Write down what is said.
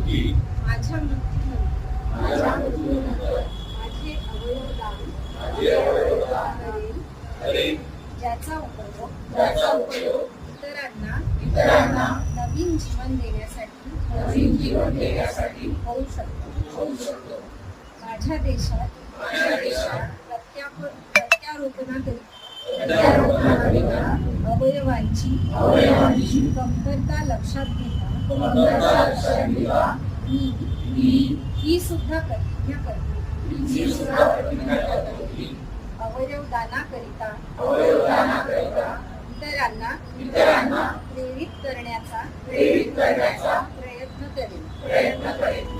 माझ्या मृत्यूनंतर माझे अवयवदान करेल, ज्याचा उपयोग इतरांना नवीन जीवन देण्यासाठी होऊ शकतो. माझ्या देशात प्रत्यारोपणाकरिता अवयवांची कमतरता लक्षात घेता मी ही सुद्धा प्रतिज्ञा करतो. अवयवदानाकरिता इतरांना प्रेरित करण्याचा प्रयत्न करेन.